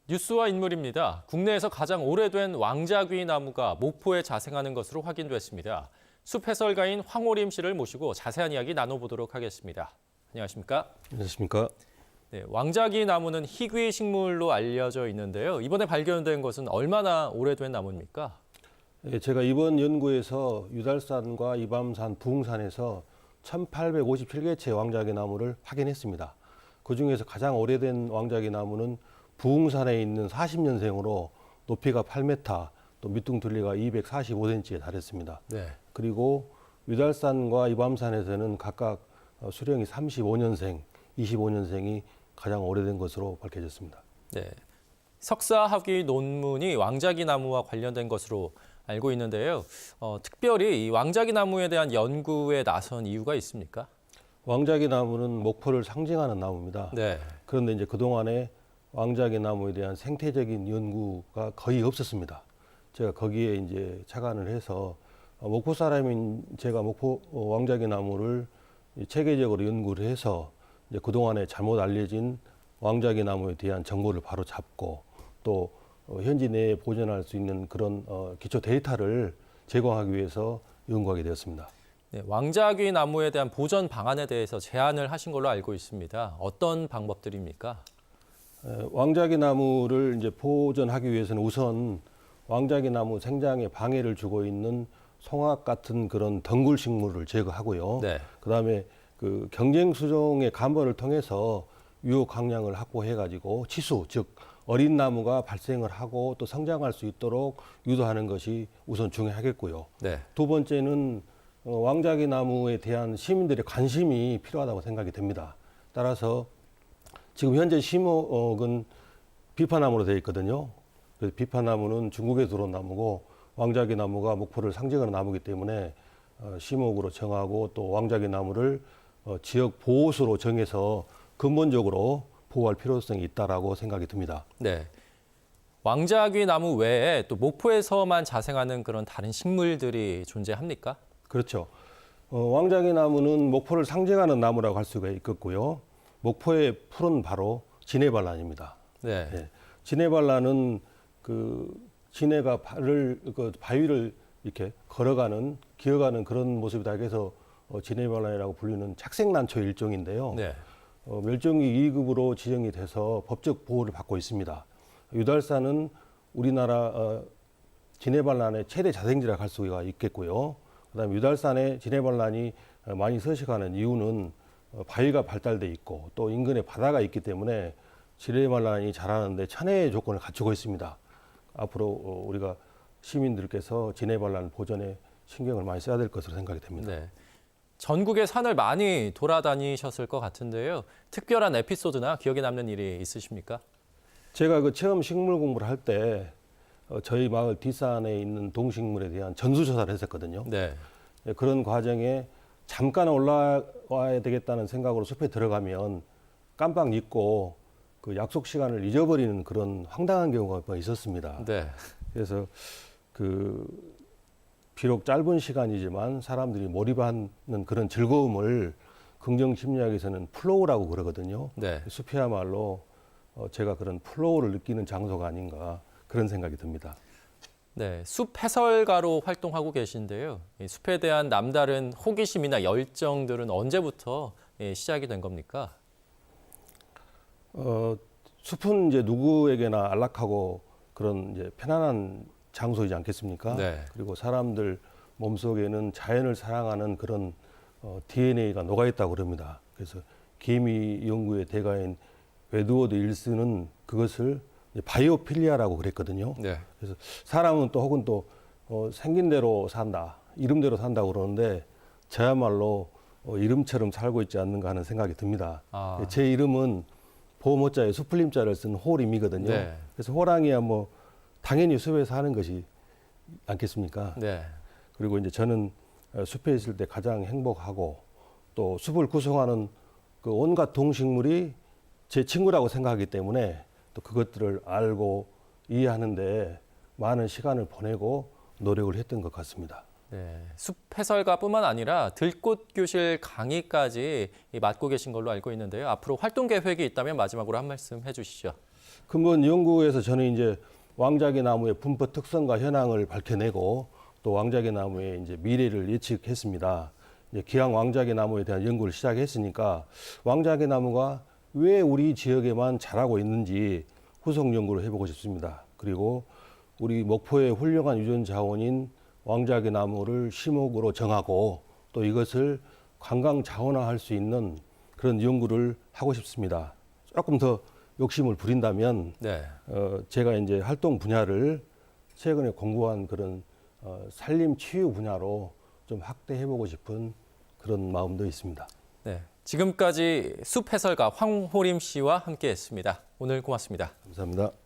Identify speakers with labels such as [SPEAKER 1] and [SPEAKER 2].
[SPEAKER 1] 뉴스와 인물입니다. 국내에서 가장 오래된 왕자귀 나무가 목포에 자생하는 것으로 확인됐습니다. 숲 해설가인 황오림 씨를 모시고 자세한 이야기 나눠보도록 하겠습니다. 안녕하십니까?
[SPEAKER 2] 안녕하십니까?
[SPEAKER 1] 네, 왕자귀 나무는 희귀 식물로 알려져 있는데요. 이번에 발견된 것은 얼마나 오래된 나무입니까?
[SPEAKER 2] 제가 이번 연구에서 유달산과 이밤산, 부흥산에서 1857개체의 왕자귀 나무를 확인했습니다. 그중에서 가장 오래된 왕자귀 나무는 부흥산에 있는 40년생으로 높이가 8m, 또 밑둥 둘레가 245cm에 달했습니다.
[SPEAKER 1] 네.
[SPEAKER 2] 그리고 유달산과 이밤산에서는 각각 수령이 35년생, 25년생이 가장 오래된 것으로 밝혀졌습니다.
[SPEAKER 1] 네. 석사학위 논문이 왕자귀 나무와 관련된 것으로 알고 있는데요. 특별히 이 왕자귀 나무에 대한 연구에 나선 이유가 있습니까?
[SPEAKER 2] 왕자귀 나무는 목포를 상징하는 나무입니다.
[SPEAKER 1] 네.
[SPEAKER 2] 그런데 이제 그동안에 왕자귀 나무에 대한 생태적인 연구가 거의 없었습니다. 제가 거기에 이제 착안을 해서 목포 사람인 제가 목포 왕자귀 나무를 체계적으로 연구를 해서 이제 그동안에 잘못 알려진 왕자귀 나무에 대한 정보를 바로 잡고 또 현지 내에 보존할 수 있는 그런 기초 데이터를 제공하기 위해서 연구하게 되었습니다.
[SPEAKER 1] 네, 왕자귀 나무에 대한 보존 방안에 대해서 제안을 하신 걸로 알고 있습니다. 어떤 방법들입니까?
[SPEAKER 2] 왕자귀 나무를 이제 보존하기 위해서는 우선 왕자귀 나무 생장에 방해를 주고 있는 송악 같은 그런 덩굴 식물을 제거하고요.
[SPEAKER 1] 네.
[SPEAKER 2] 그다음에 그 경쟁 수종의 간벌을 통해서 유효 강량을 확보해 가지고 치수, 즉 어린 나무가 발생을 하고 또 성장할 수 있도록 유도하는 것이 우선 중요하겠고요.
[SPEAKER 1] 네.
[SPEAKER 2] 두 번째는 왕자귀 나무에 대한 시민들의 관심이 필요하다고 생각이 됩니다. 따라서 지금 현재 심목은 비파나무로 되어 있거든요. 그래서 비파나무는 중국에 들어온 나무고 왕자귀 나무가 목포를 상징하는 나무이기 때문에 심목으로 정하고 또 왕자귀 나무를 지역 보호수로 정해서 근본적으로 보호할 필요성이 있다라고 생각이 듭니다.
[SPEAKER 1] 네. 왕자귀 나무 외에 또 목포에서만 자생하는 그런 다른 식물들이 존재합니까?
[SPEAKER 2] 그렇죠. 왕자귀 나무는 목포를 상징하는 나무라고 할 수가 있겠고요. 목포의 풀은 바로 지네발란입니다.
[SPEAKER 1] 네.
[SPEAKER 2] 네. 지네발란은 그 지네가 그 바위를 이렇게 걸어가는, 기어가는 그런 모습이다 해서 지네발란이라고 불리는 착색난초의 일종인데요.
[SPEAKER 1] 네.
[SPEAKER 2] 멸종위 2급으로 지정이 돼서 법적 보호를 받고 있습니다. 유달산은 우리나라 지네발란의 최대 자생지라고 할 수가 있겠고요. 그다음에 유달산의 지네발란이 많이 서식하는 이유는 바위가 발달돼 있고 또 인근에 바다가 있기 때문에 지네발란이 자라는데 천혜의 조건을 갖추고 있습니다. 앞으로 우리가 시민들께서 지네발란 보존에 신경을 많이 써야 될 것으로 생각이 됩니다.
[SPEAKER 1] 네. 전국의 산을 많이 돌아다니셨을 것 같은데요. 특별한 에피소드나 기억에 남는 일이 있으십니까?
[SPEAKER 2] 제가 그 처음 식물 공부를 할 때 저희 마을 뒷산에 있는 동식물에 대한 전수조사를 했었거든요.
[SPEAKER 1] 네.
[SPEAKER 2] 그런 과정에 잠깐 올라와야 되겠다는 생각으로 숲에 들어가면 깜빡 잊고 그 약속 시간을 잊어버리는 그런 황당한 경우가 있었습니다.
[SPEAKER 1] 네.
[SPEAKER 2] 그래서 그 비록 짧은 시간이지만 사람들이 몰입하는 그런 즐거움을 긍정 심리학에서는 플로우라고 그러거든요.
[SPEAKER 1] 네.
[SPEAKER 2] 숲이야말로 제가 그런 플로우를 느끼는 장소가 아닌가 그런 생각이 듭니다.
[SPEAKER 1] 네, 숲 해설가로 활동하고 계신데요. 이 숲에 대한 남다른 호기심이나 열정들은 언제부터 시작이 된 겁니까?
[SPEAKER 2] 숲은 이제 누구에게나 안락하고 그런 이제 편안한 장소이지 않겠습니까?
[SPEAKER 1] 네.
[SPEAKER 2] 그리고 사람들 몸속에는 자연을 사랑하는 그런 DNA가 녹아있다고 그럽니다. 그래서 개미 연구의 대가인 에드워드 일스는 그것을 바이오필리아라고 그랬거든요.
[SPEAKER 1] 네.
[SPEAKER 2] 그래서 사람은 또 혹은 또 생긴 대로 산다, 이름대로 산다고 그러는데 저야말로 이름처럼 살고 있지 않는가 하는 생각이 듭니다.
[SPEAKER 1] 아.
[SPEAKER 2] 제 이름은 보모자에 수풀림자를 쓴 호림이거든요.
[SPEAKER 1] 네.
[SPEAKER 2] 그래서 호랑이야 뭐 당연히 숲에 사는 것이 않겠습니까?
[SPEAKER 1] 네.
[SPEAKER 2] 그리고 이제 저는 숲에 있을 때 가장 행복하고 또 숲을 구성하는 그 온갖 동식물이 제 친구라고 생각하기 때문에 또 그것들을 알고 이해하는데 많은 시간을 보내고 노력을 했던 것 같습니다.
[SPEAKER 1] 네, 숲 해설가뿐만 아니라 들꽃교실 강의까지 맡고 계신 걸로 알고 있는데요. 앞으로 활동 계획이 있다면 마지막으로 한 말씀 해주시죠.
[SPEAKER 2] 근본 연구에서 저는 이제 왕자기 나무의 분포 특성과 현황을 밝혀내고 또 왕자기 나무의 이제 미래를 예측했습니다. 이제 기왕 왕자기 나무에 대한 연구를 시작했으니까 왕자기 나무가 왜 우리 지역에만 자라고 있는지 후속 연구를 해보고 싶습니다. 그리고 우리 목포의 훌륭한 유전 자원인 왕자기 나무를 심목으로 정하고 또 이것을 관광 자원화할 수 있는 그런 연구를 하고 싶습니다. 조금 더 욕심을 부린다면
[SPEAKER 1] 네.
[SPEAKER 2] 제가 이제 활동 분야를 최근에 공부한 그런 산림 치유 분야로 좀 확대해보고 싶은 그런 마음도 있습니다.
[SPEAKER 1] 네. 지금까지 숲 해설가 황호림 씨와 함께했습니다. 오늘 고맙습니다.
[SPEAKER 2] 감사합니다.